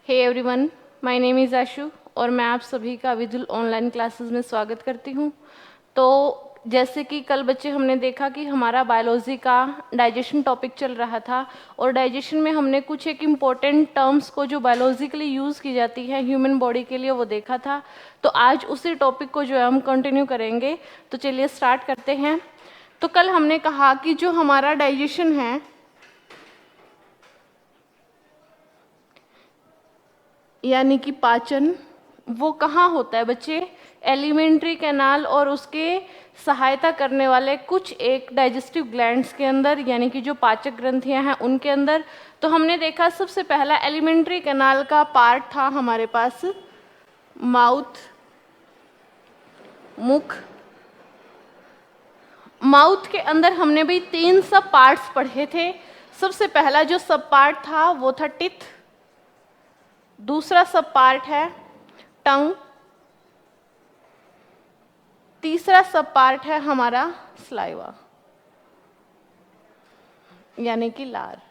Hey everyone, my name is Ashu और मैं आप सभी का विजुअल ऑनलाइन क्लासेस में स्वागत करती हूँ। तो जैसे कि कल बच्चे हमने देखा कि हमारा बायोलॉजी का डाइजेशन टॉपिक चल रहा था और डाइजेशन में हमने कुछ एक इम्पॉर्टेंट टर्म्स को जो बायोलॉजिकली यूज़ की जाती है ह्यूमन बॉडी के लिए वो देखा था। तो आज उसी टॉपिक को जो है हम कंटिन्यू करेंगे। तो चलिए स्टार्ट करते हैं। तो कल हमने कहा कि जो हमारा डाइजेशन है यानी कि पाचन, वो कहाँ होता है बच्चे? एलिमेंट्री कैनाल और उसके सहायता करने वाले कुछ एक डाइजेस्टिव ग्लैंड्स के अंदर, यानी कि जो पाचक ग्रंथियां हैं उनके अंदर। तो हमने देखा सबसे पहला एलिमेंट्री कैनाल का पार्ट था हमारे पास माउथ, मुख। माउथ के अंदर हमने भी 3 सब पार्ट्स पढ़े थे। सबसे पहला जो सब पार्ट था वो था टिथ, दूसरा सब पार्ट है टंग, तीसरा सब पार्ट है हमारा स्लाइवा यानी कि लार।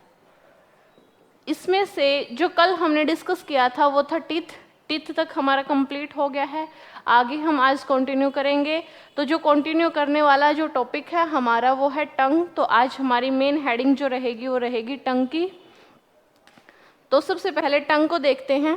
इसमें से जो कल हमने डिस्कस किया था वो था टिथ। टिथ तक हमारा कंप्लीट हो गया है। आगे हम आज कंटिन्यू करेंगे। तो जो कंटिन्यू करने वाला जो टॉपिक है हमारा वो है टंग। तो आज हमारी मेन हेडिंग जो रहेगी वो रहेगी टंग की। तो सबसे पहले टंग को देखते हैं।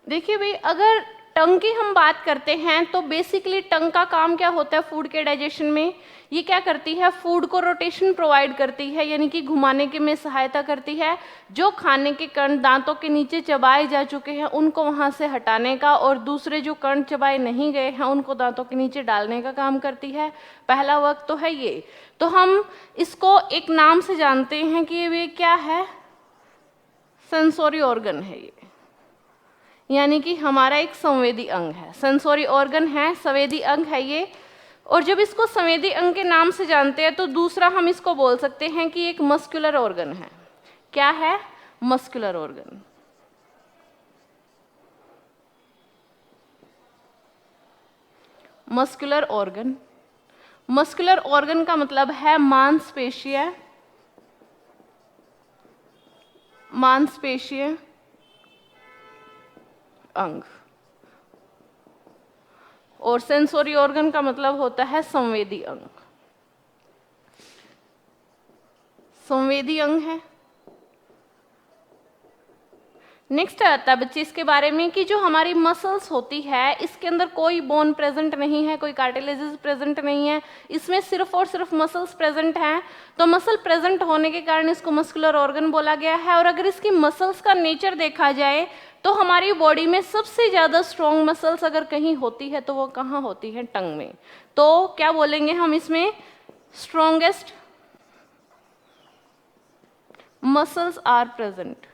देखिए भाई, अगर टंग की हम बात करते हैं तो बेसिकली टंग का काम क्या होता है फूड के डाइजेशन में? ये क्या करती है? फूड को रोटेशन प्रोवाइड करती है, यानी कि घुमाने के में सहायता करती है। जो खाने के कण दांतों के नीचे चबाए जा चुके हैं उनको वहां से हटाने का, और दूसरे जो कण चबाए नहीं गए हैं उनको दांतों के नीचे डालने का काम करती है। पहला वर्क तो है ये। तो हम इसको एक नाम से जानते हैं कि ये क्या है? सेंसोरी ऑर्गन है ये, यानी कि हमारा एक संवेदी अंग है। सेंसोरी ऑर्गन है, संवेदी अंग है ये। और जब इसको संवेदी अंग के नाम से जानते हैं तो दूसरा हम इसको बोल सकते हैं कि एक मस्कुलर ऑर्गन है। क्या है? Muscular organ. Muscular organ, muscular organ का मतलब है मांसपेशीय, मांसपेशीय अंग। और सेंसोरी ऑर्गन का मतलब होता है संवेदी अंग। संवेदी अंग है। नेक्स्ट आता है बच्चे इसके बारे में कि जो हमारी मसल्स होती है इसके अंदर कोई बोन प्रेजेंट नहीं है, कोई कार्टिलेजेस प्रेजेंट नहीं है, इसमें सिर्फ और सिर्फ मसल्स प्रेजेंट हैं। तो मसल प्रेजेंट होने के कारण इसको मस्कुलर ऑर्गन बोला गया है। और अगर इसकी मसल्स का नेचर देखा जाए तो हमारी बॉडी में सबसे ज्यादा स्ट्रॉन्ग मसल्स अगर कहीं होती है तो वो कहाँ होती है? टंग में। तो क्या बोलेंगे हम इसमें? Strongest muscles are present.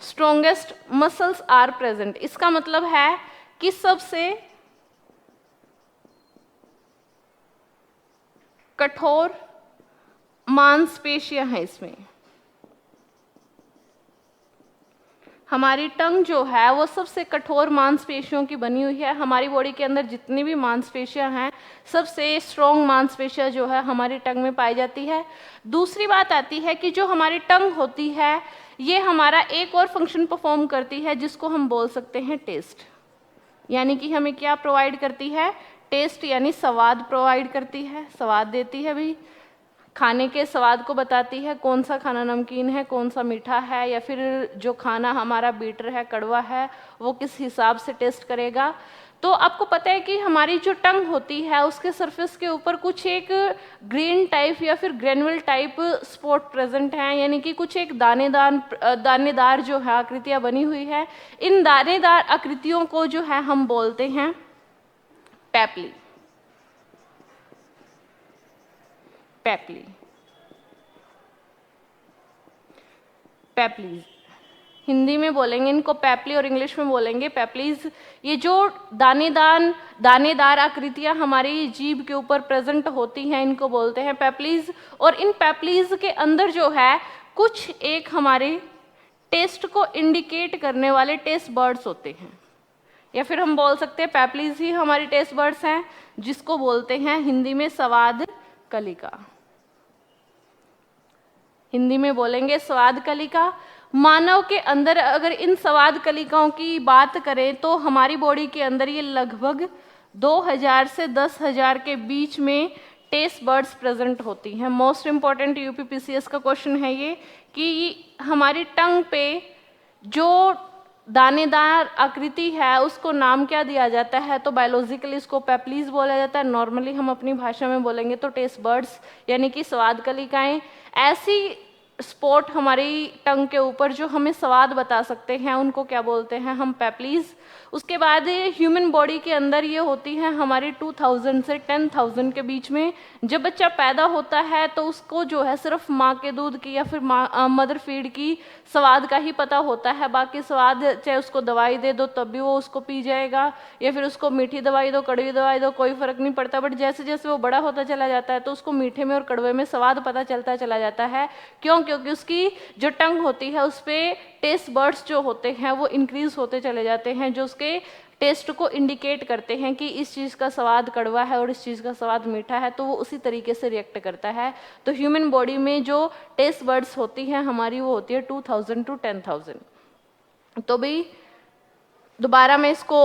Strongest muscles are present, इसका मतलब है कि सबसे कठोर मांसपेशियां हैं इसमें। हमारी टंग जो है वो सबसे कठोर मांसपेशियों की बनी हुई है। हमारी बॉडी के अंदर जितनी भी मांसपेशियां हैं सबसे स्ट्रॉन्ग मांसपेशियां जो है हमारी टंग में पाई जाती है। दूसरी बात आती है कि जो हमारी टंग होती है ये हमारा एक और फंक्शन परफॉर्म करती है जिसको हम बोल सकते हैं टेस्ट। यानी कि हमें क्या प्रोवाइड करती है? टेस्ट, यानी स्वाद प्रोवाइड करती है, स्वाद देती है भाई। खाने के स्वाद को बताती है, कौन सा खाना नमकीन है, कौन सा मीठा है, या फिर जो खाना हमारा बीटर है, कड़वा है, वो किस हिसाब से टेस्ट करेगा। तो आपको पता है कि हमारी जो टंग होती है उसके सरफेस के ऊपर कुछ एक ग्रीन टाइप या फिर ग्रेनुअल टाइप स्पॉट प्रेजेंट हैं, यानी कि कुछ एक दानेदार जो है आकृतियां बनी हुई है। इन दानेदार आकृतियों को जो है हम बोलते हैं पैपली। पैपली, पैपलीज हिंदी में बोलेंगे इनको पैपली और इंग्लिश में बोलेंगे पैपलीज। ये जो दानेदार आकृतियां हमारी जीभ के ऊपर प्रेजेंट होती हैं इनको बोलते हैं पैपलीज। और इन पैपलीज के अंदर जो है कुछ एक हमारे टेस्ट को इंडिकेट करने वाले टेस्ट बर्ड्स होते हैं, या फिर हम बोल सकते हैं पैपलीज ही हमारी टेस्ट बर्ड्स हैं, जिसको बोलते हैं हिंदी में स्वाद कलिका। हिंदी में बोलेंगे स्वाद कलिका। मानव के अंदर अगर इन स्वाद कलिकाओं की बात करें तो हमारी बॉडी के अंदर ये लगभग 2000 से 10,000 के बीच में टेस्ट बर्ड्स प्रेजेंट होती हैं। मोस्ट इम्पॉर्टेंट यूपीपीसीएस का क्वेश्चन है ये कि हमारी टंग पे जो दानेदार आकृति है उसको नाम क्या दिया जाता है, तो बायोलॉजिकली इसको पैपलीज बोला जाता है। नॉर्मली हम अपनी भाषा में बोलेंगे तो टेस्ट बर्ड्स यानी कि स्वाद कलिकाएं। ऐसी स्पॉट हमारी टंग के ऊपर जो हमें स्वाद बता सकते हैं उनको क्या बोलते हैं हम, पैपलीज। उसके बाद ह्यूमन बॉडी के अंदर ये होती हैं हमारी 2000 से 10,000 के बीच में। जब बच्चा पैदा होता है तो उसको जो है सिर्फ माँ के दूध की या फिर मदर फीड की स्वाद का ही पता होता है। बाकी स्वाद चाहे उसको दवाई दे दो तब भी वो उसको पी जाएगा, या फिर उसको मीठी दवाई दो कड़वी दवाई दो, कोई फर्क नहीं पड़ता। बट जैसे जैसे वो बड़ा होता चला जाता है तो उसको मीठे में और कड़वे में स्वाद पता चलता चला जाता है। क्यों? क्योंकि उसकी जो टंग होती है उस पर टेस्ट बर्ड्स जो होते हैं वो इंक्रीज होते चले जाते हैं, जो उसके टेस्ट को इंडिकेट करते हैं कि इस चीज़ का स्वाद कड़वा है और इस चीज़ का स्वाद मीठा है, तो वो उसी तरीके से रिएक्ट करता है। तो ह्यूमन बॉडी में जो टेस्ट बर्ड्स होती हैं हमारी वो होती है 2000 to 10,000। तो भी दोबारा मैं इसको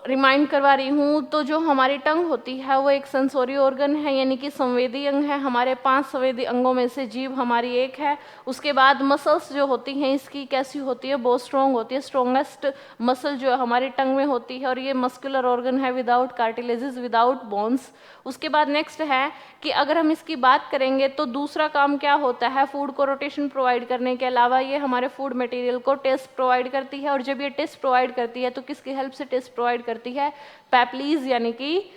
रिमाइंड करवा रही हूँ, तो जो हमारी टंग होती है वो एक सेंसोरी ऑर्गन है, यानी कि संवेदी अंग है। हमारे 5 संवेदी अंगों में से जीभ हमारी एक है। उसके बाद मसल्स जो होती हैं इसकी कैसी होती है, बहुत स्ट्रॉन्ग होती है। स्ट्रॉन्गेस्ट मसल जो है हमारी टंग में होती है और ये मस्कुलर ऑर्गन है विदाउट कार्टिलेजेस, विदाउट बोन्स। उसके बाद नेक्स्ट है कि अगर हम इसकी बात करेंगे तो दूसरा काम क्या होता है, फूड को रोटेशन प्रोवाइड करने के अलावा ये हमारे फूड मटेरियल को टेस्ट प्रोवाइड करती है। और जब ये टेस्ट प्रोवाइड करती है तो किसकी हेल्प से टेस्ट प्रोवाइड करती है, पैपलीज, यानी कि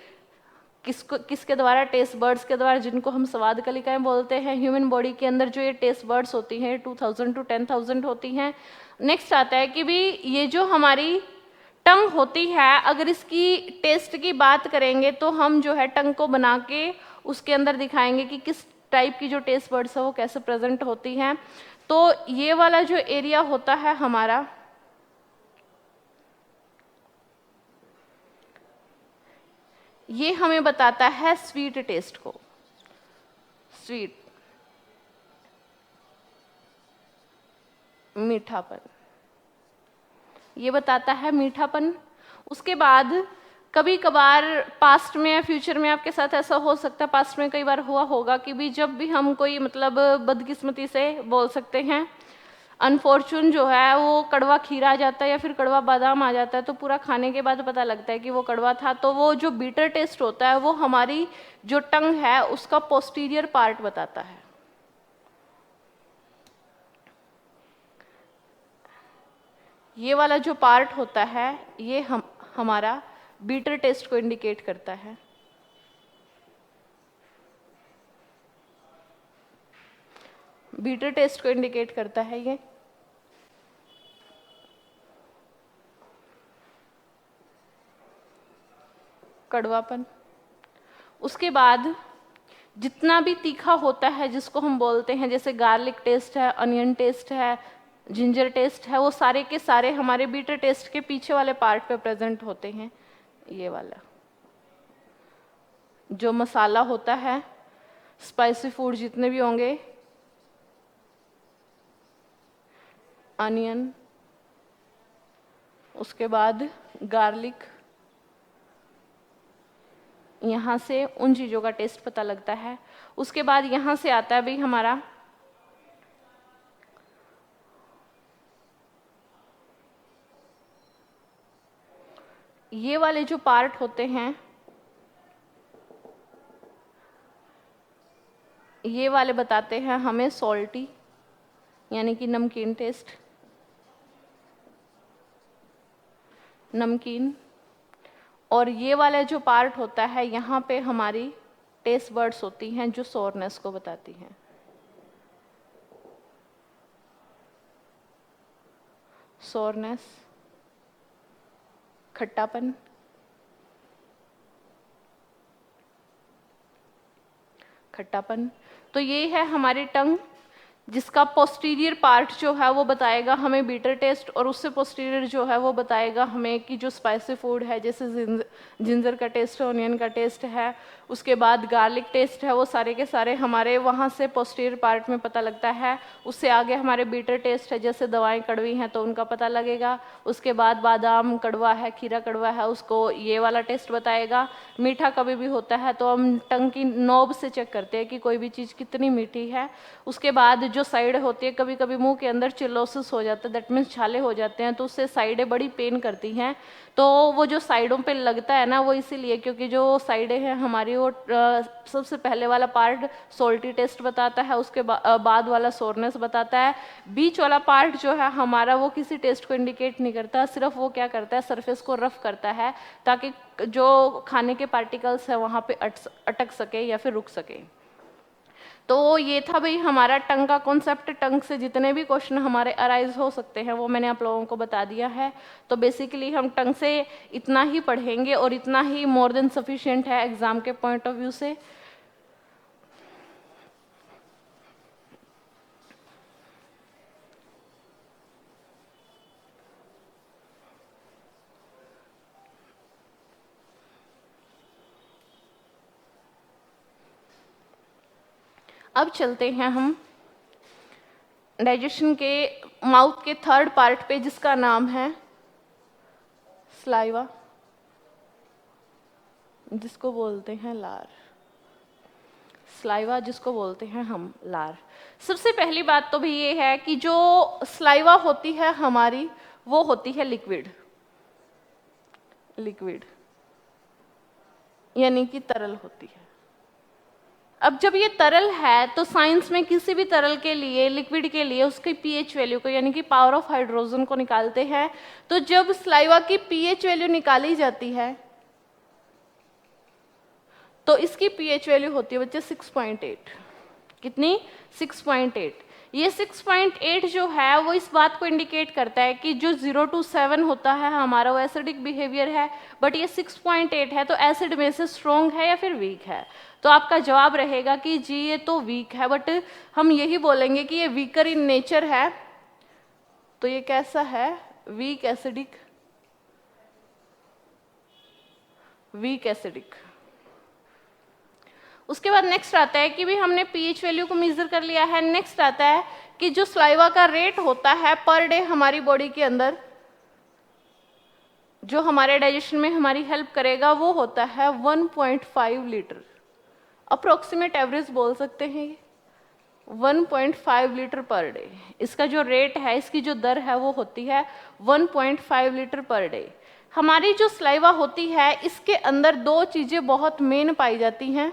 किसके द्वारा, टेस्ट बर्ड्स के द्वारा, जिनको हम स्वाद कलिकाएं बोलते हैं। ह्यूमन बॉडी के अंदर जो ये टेस्ट बर्ड्स होती हैं 2000 to 10,000 होती हैं। नेक्स्ट आता है कि भी ये जो हमारी टंग होती है अगर इसकी टेस्ट की बात करेंगे तो हम जो है टंग को बना के उसके अंदर दिखाएंगे कि किस टाइप की जो टेस्ट बर्ड्स है वो कैसे प्रेजेंट होती हैं। तो ये वाला जो एरिया होता है हमारा, ये हमें बताता है स्वीट टेस्ट को, स्वीट, मीठापन, ये बताता है मीठापन। उसके बाद कभी कभार पास्ट में या फ्यूचर में आपके साथ ऐसा हो सकता है, पास्ट में कई बार हुआ होगा कि भी जब भी हम कोई मतलब बदकिस्मती से बोल सकते हैं अनफॉर्चून जो है वो कड़वा खीरा आ जाता है या फिर कड़वा बादाम आ जाता है, तो पूरा खाने के बाद पता लगता है कि वो कड़वा था। तो वो जो बीटर टेस्ट होता है वो हमारी जो टंग है उसका पोस्टीरियर पार्ट बताता है। ये वाला जो पार्ट होता है ये हमारा बीटर टेस्ट को इंडिकेट करता है। बीटर टेस्ट को इंडिकेट करता है ये। कड़वापन। उसके बाद जितना भी तीखा होता है जिसको हम बोलते हैं, जैसे गार्लिक टेस्ट है, अनियन टेस्ट है, जिंजर टेस्ट है, वो सारे के सारे हमारे बीटर टेस्ट के पीछे वाले पार्ट पे प्रेजेंट होते हैं। ये वाला जो मसाला होता है, स्पाइसी फूड जितने भी होंगे, अनियन, उसके बाद गार्लिक, यहाँ से उन चीज़ों का टेस्ट पता लगता है। उसके बाद यहाँ से आता है भाई हमारा ये वाले जो पार्ट होते हैं, ये वाले बताते हैं हमें सॉल्टी, यानी कि नमकीन टेस्ट, नमकीन। और ये वाला जो पार्ट होता है यहाँ पे हमारी टेस्ट बर्ड्स होती हैं जो सोरनेस को बताती हैं। सोरनेस, खट्टापन, खट्टापन। तो ये है हमारी टंग जिसका पोस्टीरियर पार्ट जो है वो बताएगा हमें बीटर टेस्ट, और उससे पोस्टीरियर जो है वो बताएगा हमें कि जो स्पाइसी फूड है, जैसे जिंजर का टेस्ट है, ऑनियन का टेस्ट है, उसके बाद गार्लिक टेस्ट है, वो सारे के सारे हमारे वहाँ से पोस्टीरियर पार्ट में पता लगता है। उससे आगे हमारे बीटर टेस्ट है, जैसे दवाएं कड़वी हैं तो उनका पता लगेगा। उसके बाद बादाम कड़वा है, खीरा कड़वा है, उसको ये वाला टेस्ट बताएगा। मीठा कभी भी होता है तो हम टंग की नोब से चेक करते हैं कि कोई भी चीज़ कितनी मीठी है। उसके बाद जो साइड होती है, कभी कभी मुंह के अंदर चिलोसिस हो जाता है, दैट मीन्स छाले हो जाते हैं, तो उससे साइडें बड़ी पेन करती हैं। तो वो जो साइडों पे लगता है ना, वो इसीलिए क्योंकि जो साइडें हैं हमारी वो सबसे पहले वाला पार्ट सोल्टी टेस्ट बताता है, उसके बाद वाला सोरनेस बताता है। बीच वाला पार्ट जो है हमारा वो किसी टेस्ट को इंडिकेट नहीं करता, सिर्फ वो क्या करता है, सरफेस को रफ करता है ताकि जो खाने के पार्टिकल्स है वहाँ पे अटक सके या फिर रुक सके। तो ये था भाई हमारा टंग का कॉन्सेप्ट। टंग से जितने भी क्वेश्चन हमारे अराइज हो सकते हैं वो मैंने आप लोगों को बता दिया है। तो बेसिकली हम टंग से इतना ही पढ़ेंगे और इतना ही मोर देन सफिशिएंट है एग्जाम के पॉइंट ऑफ व्यू से। अब चलते हैं हम डाइजेशन के माउथ के थर्ड पार्ट पे, जिसका नाम है स्लाइवा, जिसको बोलते हैं लार। स्लाइवा जिसको बोलते हैं हम लार। सबसे पहली बात तो भी ये है कि जो स्लाइवा होती है हमारी वो होती है लिक्विड, लिक्विड यानी कि तरल होती है। अब जब ये तरल है तो साइंस में किसी भी तरल के लिए, लिक्विड के लिए उसकी पीएच वैल्यू को यानी कि पावर ऑफ हाइड्रोजन को निकालते हैं। तो जब स्लाइवा की पीएच वैल्यू निकाली जाती है तो इसकी पीएच वैल्यू होती है बच्चे 6.8। कितनी? 6.8। ये 6.8 जो है वो इस बात को इंडिकेट करता है कि जो 0 to 7 होता है हमारा वो एसिडिक बिहेवियर है, बट ये 6.8 है तो एसिड में से स्ट्रॉन्ग है या फिर वीक है। तो आपका जवाब रहेगा कि जी ये तो वीक है, बट हम यही बोलेंगे कि ये वीकर इन नेचर है। तो ये कैसा है? Weak acidic, weak acidic. उसके बाद नेक्स्ट आता है कि भी हमने पीएच वैल्यू को मेजर कर लिया है। नेक्स्ट आता है कि जो स्लाइवा का रेट होता है पर डे हमारी बॉडी के अंदर, जो हमारे डाइजेशन में हमारी हेल्प करेगा, वो होता है 1.5 लीटर। अप्रोक्सीमेट एवरेज बोल सकते हैं ये 1.5 लीटर पर डे। इसका जो रेट है, इसकी जो दर है वो होती है 1.5 लीटर पर डे। हमारी जो स्लाइवा होती है इसके अंदर दो चीजें बहुत मेन पाई जाती हैं।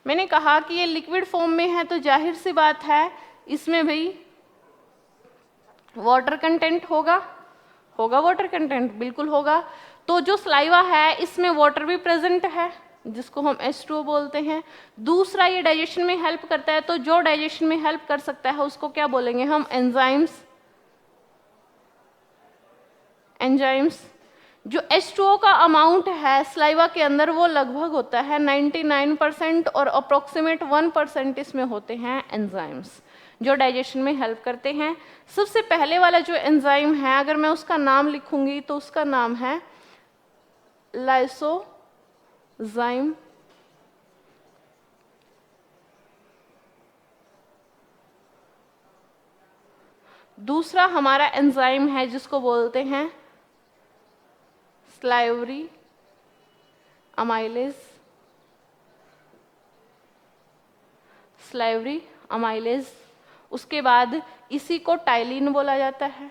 मैंने कहा कि ये लिक्विड फॉर्म में है तो जाहिर सी बात है इसमें भाई वाटर कंटेंट होगा, होगा वाटर कंटेंट, बिल्कुल होगा। तो जो स्लाइवा है इसमें वाटर भी प्रेजेंट है जिसको हम H2O बोलते हैं। दूसरा ये डाइजेशन में हेल्प करता है, तो जो डाइजेशन में हेल्प कर सकता है उसको क्या बोलेंगे हम? एंजाइम्स। एंजाइम्स। जो H2O का अमाउंट है स्लाइवा के अंदर वो लगभग होता है 99% और अप्रोक्सीमेट 1% इसमें होते हैं एंजाइम्स जो डाइजेशन में हेल्प करते हैं। सबसे पहले वाला जो एंजाइम है अगर मैं उसका नाम लिखूंगी तो उसका नाम है लाइसोजाइम। दूसरा हमारा एंजाइम है जिसको बोलते हैं स्लाइवरी अमाइलेज। Salivary amylase. उसके बाद इसी को टाइलिन बोला जाता है,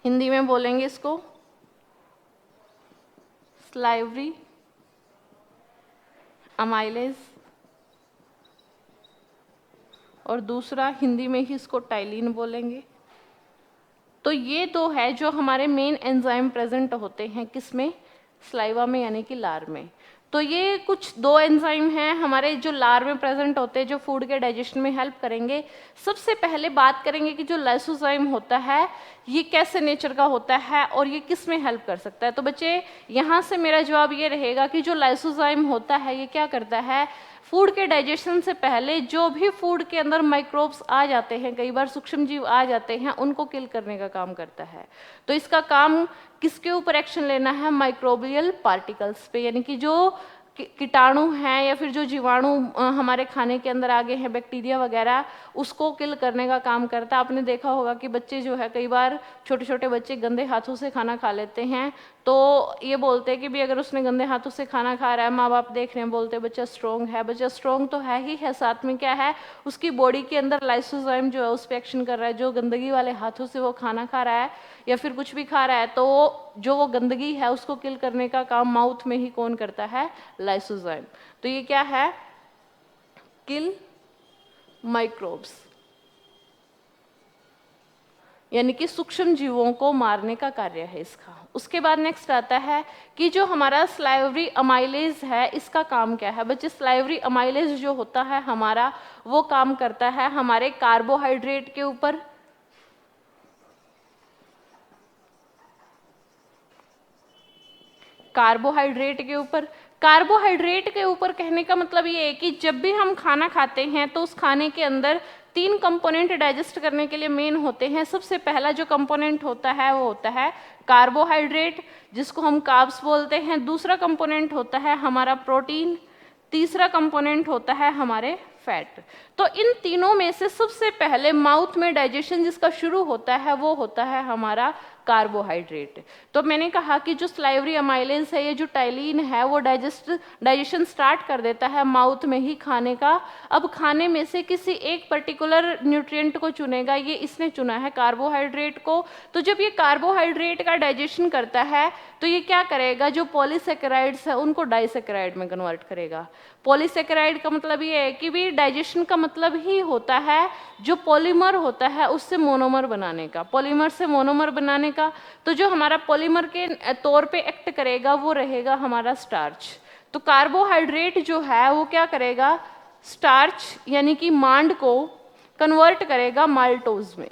हिंदी में बोलेंगे इसको स्लाइवरी अमाइलेज, और दूसरा हिंदी में ही इसको टाइलिन बोलेंगे। तो ये दो है जो हमारे मेन एंजाइम प्रेजेंट होते हैं किसमें? स्लाइवा में यानी कि लार में। तो ये कुछ 2 एंजाइम हैं हमारे जो लार में प्रेजेंट होते हैं, जो फूड के डाइजेशन में हेल्प करेंगे। सबसे पहले बात करेंगे कि जो लाइसोजाइम होता है ये कैसे नेचर का होता है और ये किस में हेल्प कर सकता है। तो बच्चे यहाँ से मेरा जवाब ये रहेगा कि जो लाइसोजाइम होता है ये क्या करता है, फूड के डाइजेशन से पहले जो भी फूड के अंदर माइक्रोब्स आ जाते हैं, कई बार सूक्ष्म जीव आ जाते हैं, उनको किल करने का काम करता है। तो इसका काम किसके ऊपर एक्शन लेना है, माइक्रोबियल पार्टिकल्स पे, यानी कि जो कीटाणु हैं या फिर जो जीवाणु हमारे खाने के अंदर आ गए हैं, बैक्टीरिया वगैरह, उसको किल करने का काम करता है। आपने देखा होगा कि बच्चे जो है, कई बार छोटे छोटे बच्चे गंदे हाथों से खाना खा लेते हैं, तो ये बोलते हैं कि भी अगर उसने गंदे हाथों से खाना खा रहा है, माँ बाप देख रहे हैं, बोलते हैं बच्चा स्ट्रॉन्ग है। बच्चा स्ट्रॉन्ग तो है ही है, साथ में क्या है, उसकी बॉडी के अंदर लाइसोजाइम जो है उस पर एक्शन कर रहा है। जो गंदगी वाले हाथों से वो खाना खा रहा है या फिर कुछ भी खा रहा है, तो जो वो गंदगी है उसको किल करने का काम माउथ में ही कौन करता है, लाइसोजाइम। तो ये क्या है, किल माइक्रोब्स, यानी कि सूक्ष्म जीवों को मारने का कार्य है इसका। उसके बाद नेक्स्ट आता है कि जो हमारा स्लाइवरी अमाइलेज है, इसका काम क्या है। बच्चे स्लाइवरी अमाइलेज जो होता है हमारा, वो काम करता है हमारे कार्बोहाइड्रेट के ऊपर, कार्बोहाइड्रेट के ऊपर कहने का मतलब ये है कि जब भी हम खाना खाते हैं तो उस खाने के अंदर 3 कंपोनेंट डाइजेस्ट करने के लिए मेन होते हैं। सबसे पहला जो कंपोनेंट होता है वो होता है कार्बोहाइड्रेट, जिसको हम कार्ब्स बोलते हैं। दूसरा कंपोनेंट होता है हमारा प्रोटीन, तीसरा कंपोनेंट होता है हमारे फैट। तो इन तीनों में से सबसे पहले माउथ में डाइजेशन जिसका शुरू होता है वो होता है हमारा कार्बोहाइड्रेट। तो मैंने कहा कि जो स्लाइवरी अमाइलेज है, ये जो टाइलिन है, वो डाइजेशन स्टार्ट कर देता है माउथ में ही खाने का। अब खाने में से किसी एक पर्टिकुलर न्यूट्रिएंट को चुनेगा, ये इसने चुना है कार्बोहाइड्रेट को। तो जब ये कार्बोहाइड्रेट का डाइजेशन करता है तो ये क्या करेगा, जो पॉलीसेकेराइड्स है उनको डाइसेकेराइड में कन्वर्ट करेगा। पॉलीसेकेराइड का मतलब ये है कि भी डाइजेशन का मतलब ही होता है जो पॉलीमर होता है उससे मोनोमर बनाने का, पॉलीमर से मोनोमर बनाने का। तो जो हमारा पॉलीमर के तौर पे एक्ट करेगा वो रहेगा हमारा स्टार्च। तो कार्बोहाइड्रेट जो है वो क्या करेगा, स्टार्च यानी कि मांड को कन्वर्ट करेगा माल्टोज में।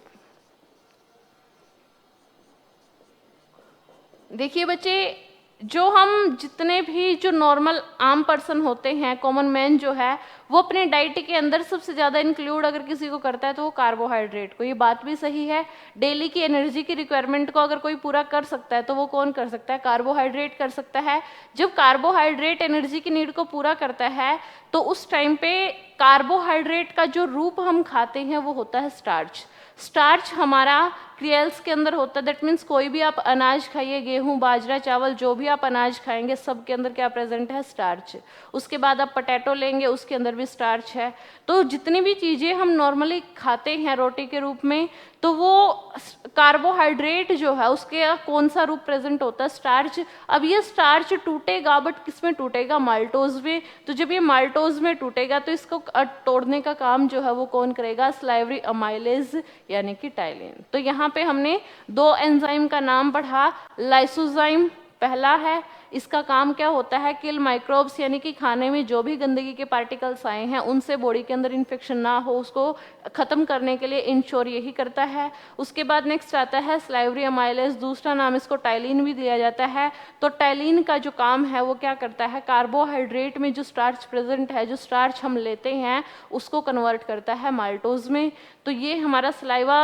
देखिए बच्चे, जो हम जितने भी जो नॉर्मल आम पर्सन होते हैं, कॉमन मैन जो है, वो अपने डाइट के अंदर सबसे ज़्यादा इंक्लूड अगर किसी को करता है तो वो कार्बोहाइड्रेट को। ये बात भी सही है, डेली की एनर्जी की रिक्वायरमेंट को अगर कोई पूरा कर सकता है तो वो कौन कर सकता है, कार्बोहाइड्रेट कर सकता है। जब कार्बोहाइड्रेट एनर्जी की नीड को पूरा करता है तो उस टाइम पे कार्बोहाइड्रेट का जो रूप हम खाते हैं वो होता है स्टार्च। स्टार्च हमारा क्रियल्स के अंदर होता है, दैट मीन्स कोई भी आप अनाज खाइए, गेहूं, बाजरा, चावल, जो भी आप अनाज खाएंगे सब के अंदर क्या प्रेजेंट है, स्टार्च। उसके बाद आप पोटैटो लेंगे, उसके अंदर भी स्टार्च है। तो जितनी भी चीज़ें हम नॉर्मली खाते हैं रोटी के रूप में, तो वो कार्बोहाइड्रेट जो है उसके कौन सा रूप प्रेजेंट होता है, स्टार्च। अब ये स्टार्च टूटेगा, बट किस में टूटेगा, माल्टोज में। तो जब ये माल्टोज में टूटेगा तो इसको तोड़ने का काम जो है वो कौन करेगा, स्लाइवरी अमाइलेज यानी कि टाइलिन। तो यहाँ पे हमने 2 एंजाइम का नाम पढ़ा। लाइसोजाइम पहला है, इसका काम क्या होता है, किल माइक्रोब्स, यानी कि खाने में जो भी गंदगी के पार्टिकल्स आए हैं उनसे बॉडी के अंदर इन्फेक्शन ना हो उसको खत्म करने के लिए इंश्योर यही करता है। उसके बाद नेक्स्ट आता है स्लाइवरी अमाइलेज, दूसरा नाम इसको टाइलिन भी दिया जाता है। तो टाइलिन का जो काम है वो क्या करता है, कार्बोहाइड्रेट में जो स्टार्च प्रेजेंट है, जो स्टार्च हम लेते हैं उसको कन्वर्ट करता है माल्टोज में। तो ये हमारा सलाइवा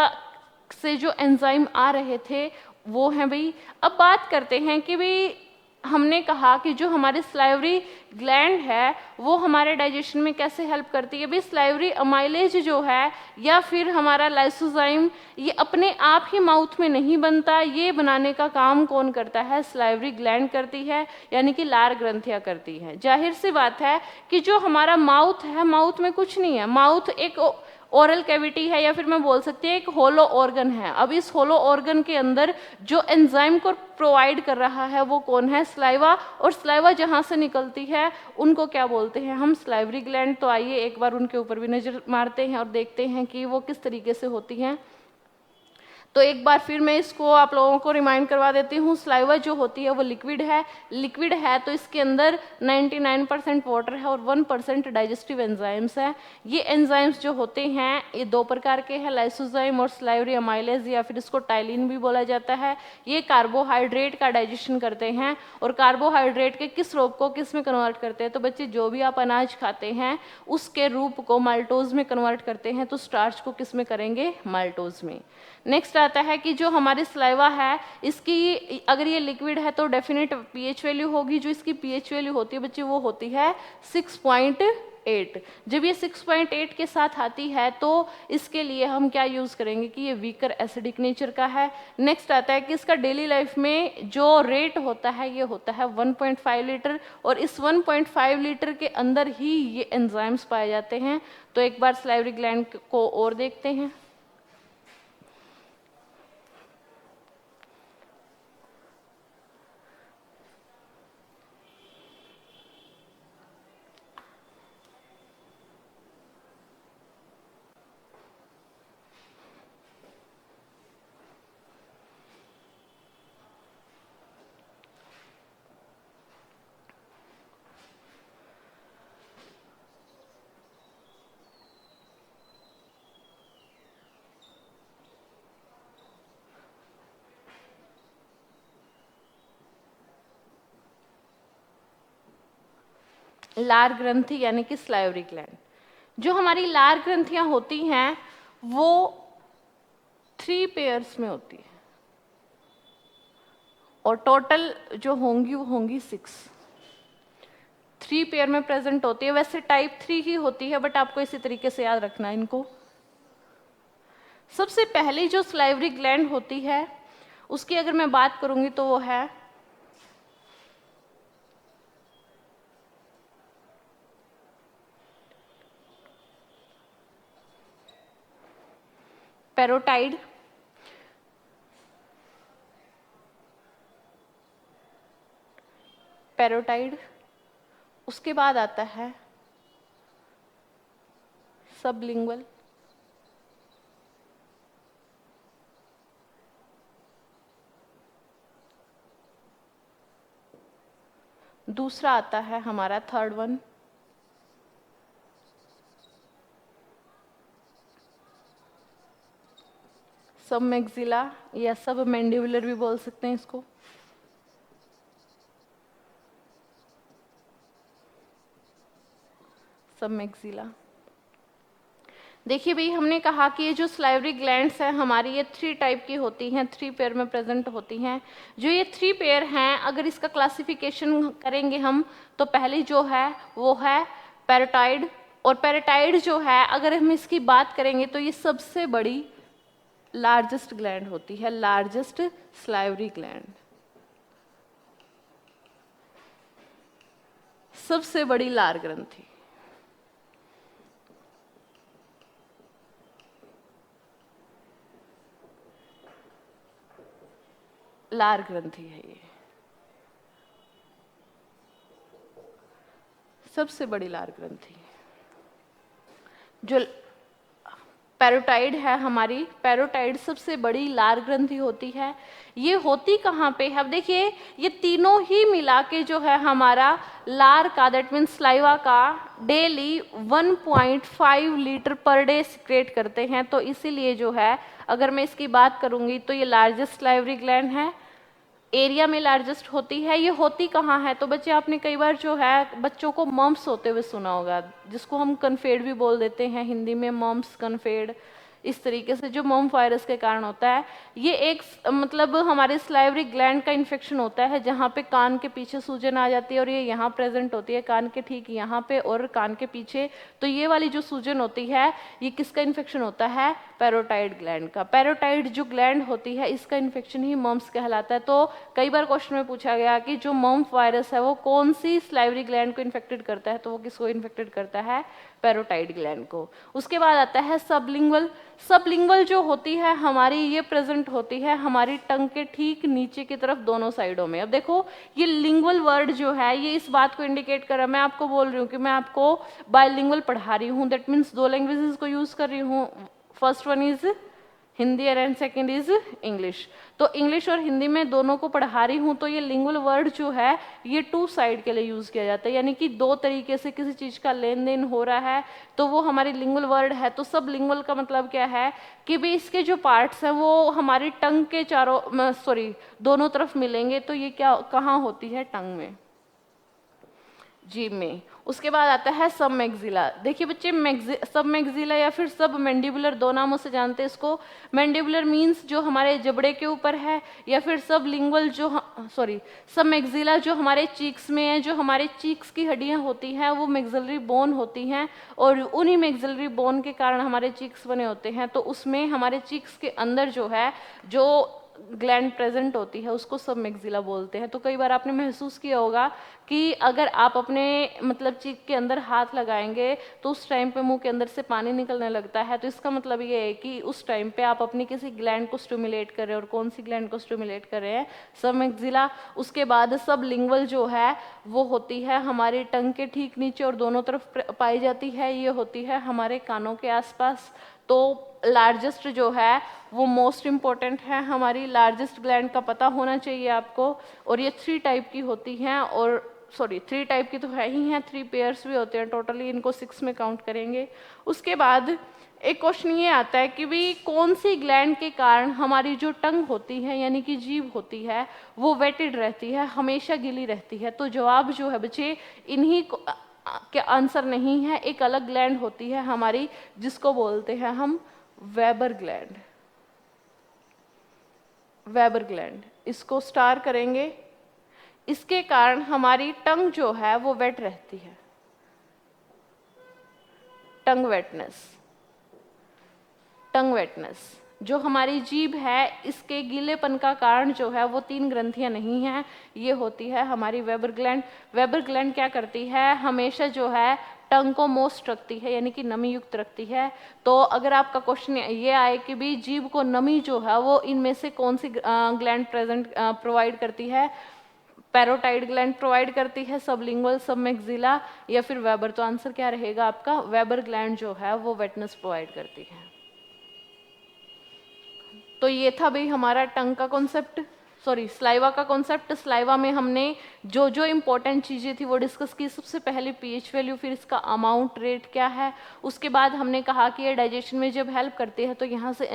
से जो एंजाइम आ रहे थे वो हैं भाई। अब बात करते हैं कि भाई हमने कहा कि जो हमारी स्लाइवरी ग्लैंड है वो हमारे डाइजेशन में कैसे हेल्प करती है। भाई स्लाइवरी अमाइलेज जो है या फिर हमारा लाइसोजाइम, ये अपने आप ही माउथ में नहीं बनता, ये बनाने का काम कौन करता है, स्लाइवरी ग्लैंड करती है, यानी कि लार ग्रंथियां करती हैं। जाहिर सी बात है कि जो हमारा माउथ है, माउथ में कुछ नहीं है, माउथ एक ओरल कैविटी है या फिर मैं बोल सकती हूँ एक होलो ऑर्गन है। अब इस होलो ऑर्गन के अंदर जो एंजाइम को प्रोवाइड कर रहा है वो कौन है, स्लाइवा। और स्लाइवा जहाँ से निकलती है उनको क्या बोलते हैं हम, स्लाइवरी ग्लैंड। तो आइए एक बार उनके ऊपर भी नजर मारते हैं और देखते हैं कि वो किस तरीके से होती हैं। तो एक बार फिर मैं इसको आप लोगों को रिमाइंड करवा देती हूँ। सलाइवा जो होती है वो लिक्विड है तो इसके अंदर 99% वाटर है और 1% डाइजेस्टिव एंजाइम्स है। ये एंजाइम्स जो होते हैं ये दो प्रकार के हैं, लाइसोजाइम और सलाइवरी अमाइलेज, या फिर इसको टाइलिन भी बोला जाता है। ये कार्बोहाइड्रेट का डाइजेशन करते हैं और कार्बोहाइड्रेट के किस रूप को किस में कन्वर्ट करते हैं, तो बच्चे जो भी आप अनाज खाते हैं उसके रूप को माल्टोज में कन्वर्ट करते हैं, तो स्टार्च को किस में करेंगे, माल्टोज में। नेक्स्ट आता है कि जो हमारी सलाइवा है इसकी अगर ये लिक्विड है तो डेफिनेट पीएच वैल्यू होगी। जो इसकी पीएच वैल्यू होती है बच्चे वो होती है 6.8। जब ये 6.8 के साथ आती है तो इसके लिए हम क्या यूज़ करेंगे कि ये वीकर एसिडिक नेचर का है। नेक्स्ट आता है कि इसका डेली लाइफ में जो रेट होता है ये होता है 1.5 लीटर और इस 1.5 लीटर के अंदर ही ये एंजाइम्स पाए जाते हैं। तो एक बार सलाइवरी ग्लैंड को और देखते हैं। लार ग्रंथि यानी कि सलाइवरी ग्लैंड। जो हमारी लार ग्रंथियां होती हैं वो 3 पेयर्स में होती है और टोटल जो होंगी वो होंगी 6। 3 पेयर में प्रेजेंट होती है, वैसे टाइप 3 ही होती है बट आपको इसी तरीके से याद रखना है इनको। सबसे पहली जो सलाइवरी ग्लैंड होती है उसकी अगर मैं बात करूंगी तो वो है पैरोटाइड। पैरोटाइड उसके बाद आता है सबलिंगुअल, दूसरा आता है हमारा थर्ड वन सब मैक्सिला या सब मैंडिबुलर भी बोल सकते हैं इसको। सब मैक्सिला। देखिए भाई हमने कहा कि ये जो सलाइवरी ग्लैंड्स हैं हमारी ये 3 टाइप की होती हैं, 3 पेयर में प्रेजेंट होती हैं। जो ये 3 पेयर हैं अगर इसका क्लासिफिकेशन करेंगे हम तो पहली जो है वो है पैरोटाइड। और पैरोटाइड जो है अगर हम इसकी बात करेंगे तो ये सबसे बड़ी लार्जेस्ट ग्लैंड होती है, लार्जेस्ट सलाइवरी ग्लैंड, सबसे बड़ी लार ग्रंथि। लार ग्रंथि है ये, सबसे बड़ी लार ग्रंथि। जो पैरोटाइड है हमारी, पैरोटाइड सबसे बड़ी लार ग्रंथि होती है। ये होती कहाँ पे है, अब देखिए ये तीनों ही मिला के जो है हमारा लार का दैट मीन्स सलाइवा का daily 1.5 litre per day secrete करते हैं। तो इसीलिए जो है अगर मैं इसकी बात करूंगी तो ये लार्जेस्ट सलाइवरी ग्लैंड है, एरिया में लार्जेस्ट होती है। ये होती कहाँ है, तो बच्चे आपने कई बार जो है बच्चों को मम्प्स होते हुए सुना होगा, जिसको हम कन्फेड भी बोल देते हैं हिंदी में, मम्प्स कन्फेड, इस तरीके से जो मम्प वायरस के कारण होता है। ये एक मतलब हमारे सलाइवरी ग्लैंड का इन्फेक्शन होता है जहाँ पे कान के पीछे सूजन आ जाती है और ये यहाँ प्रेजेंट होती है कान के ठीक यहाँ पे और कान के पीछे। तो ये वाली जो सूजन होती है ये किसका इन्फेक्शन होता है, पैरोटाइड ग्लैंड का। पैरोटाइड जो ग्लैंड होती है इसका इन्फेक्शन ही मम्प्स कहलाता है। तो कई बार क्वेश्चन में पूछा गया कि जो मम्प वायरस है वो कौन सी सलाइवरी ग्लैंड को इन्फेक्टेड करता है, तो वो किसको इन्फेक्टेड करता है, पैरोटाइड ग्लैंड को। उसके बाद आता है सबलिंगुअल। सबलिंगुअल जो होती है हमारी ये प्रेजेंट होती है हमारी टंग के ठीक नीचे की तरफ दोनों साइडों में। अब देखो ये लिंगुअल वर्ड जो है ये इस बात को इंडिकेट कर रहा है, मैं आपको बोल रही हूँ कि मैं आपको बायलिंगुअल पढ़ा रही हूँ, दैट मीन्स 2 लैंग्वेजेस को यूज कर रही हूँ। First one is Hindi and second is English. तो इंग्लिश और हिंदी में दोनों को पढ़ा रही हूँ, तो ये लिंगुअल वर्ड जो है ये टू साइड के लिए यूज़ किया जाता है, यानी कि दो तरीके से किसी चीज़ का लेन देन हो रहा है तो वो हमारी लिंगुअल वर्ड है। तो सब लिंगुअल का मतलब क्या है कि भी इसके जो पार्ट्स हैं वो हमारी टंग के दोनों तरफ मिलेंगे। तो ये क्या कहाँ होती है? टंग में, जीभ में। उसके बाद आता है सब मैक्सिला। देखिए बच्चे, सब मैक्सिला या फिर सब मैंडिबुलर दो नामों से जानते हैं इसको। मैंडिबुलर मीन्स जो हमारे जबड़े के ऊपर है, या फिर सब लिंगुअल सब मैक्सिला जो हमारे चीक्स में है। जो हमारे चीक्स की हड्डियां होती हैं वो मैक्सिलरी बोन होती हैं, और उन्हीं मैक्सिलरी बोन के कारण हमारे चीक्स बने होते हैं। तो उसमें हमारे चीक्स के अंदर जो है जो ग्लैंड प्रेजेंट होती है उसको सब मैक्सिला बोलते हैं। तो कई बार आपने महसूस किया होगा कि अगर आप अपने मतलब चीक के अंदर हाथ लगाएंगे तो उस टाइम पे मुंह के अंदर से पानी निकलने लगता है। तो इसका मतलब ये है कि उस टाइम पे आप अपनी किसी ग्लैंड को स्टिमुलेट कर रहे हैं। और कौन सी ग्लैंड को स्टिमुलेट कर रहे हैं? सब मैक्सिला। उसके बाद सब लिंगुअल जो है वो होती है हमारी टंग के ठीक नीचे और दोनों तरफ पाई जाती है। ये होती है हमारे कानों के आसपास। तो लार्जेस्ट जो है वो मोस्ट इम्पॉर्टेंट है, हमारी लार्जेस्ट ग्लैंड का पता होना चाहिए आपको। और ये 3 टाइप की होती हैं, और 3 टाइप की तो है ही हैं, 3 पेयर्स भी होते हैं टोटली, इनको 6 में काउंट करेंगे। उसके बाद एक क्वेश्चन ये आता है कि भी कौन सी ग्लैंड के कारण हमारी जो टंग होती है यानी कि जीभ होती है वो वेटेड रहती है, हमेशा गीली रहती है। तो जवाब जो है बच्चे इन्हीं के आंसर नहीं है, एक अलग ग्लैंड होती है हमारी जिसको बोलते हैं हम वेबर ग्लैंड। वेबर ग्लैंड, इसको स्टार करेंगे। इसके कारण हमारी टंग जो है वो वेट रहती है, टंग वेटनेस। टंग वेटनेस जो हमारी जीभ है इसके गीलेपन का कारण जो है वो 3 ग्रंथियां नहीं हैं, ये होती है हमारी वेबर ग्लैंड। वेबर ग्लैंड क्या करती है? हमेशा जो है टंग को मोस्ट रखती है, यानी कि नमी युक्त रखती है। तो अगर आपका क्वेश्चन ये आए कि भी जीभ को नमी जो है वो इनमें से कौन सी ग्लैंड प्रोवाइड करती है? पैरोटाइड ग्लैंड प्रोवाइड करती है, सबलिंगुअल, सब मैक्सिला, या फिर वेबर। तो आंसर क्या रहेगा आपका? वेबर ग्लैंड जो है वो वेटनेस प्रोवाइड करती है। तो ये था भाई हमारा टंग का कॉन्सेप्ट, स्लाइवा का कॉन्सेप्ट। स्लाइवा में हमने जो जो इम्पोर्टेंट चीज़ें थी वो डिस्कस की। सबसे पहले पीएच वैल्यू, फिर इसका अमाउंट, रेट क्या है। उसके बाद हमने कहा कि ये डाइजेशन में जब हेल्प करती है तो यहाँ से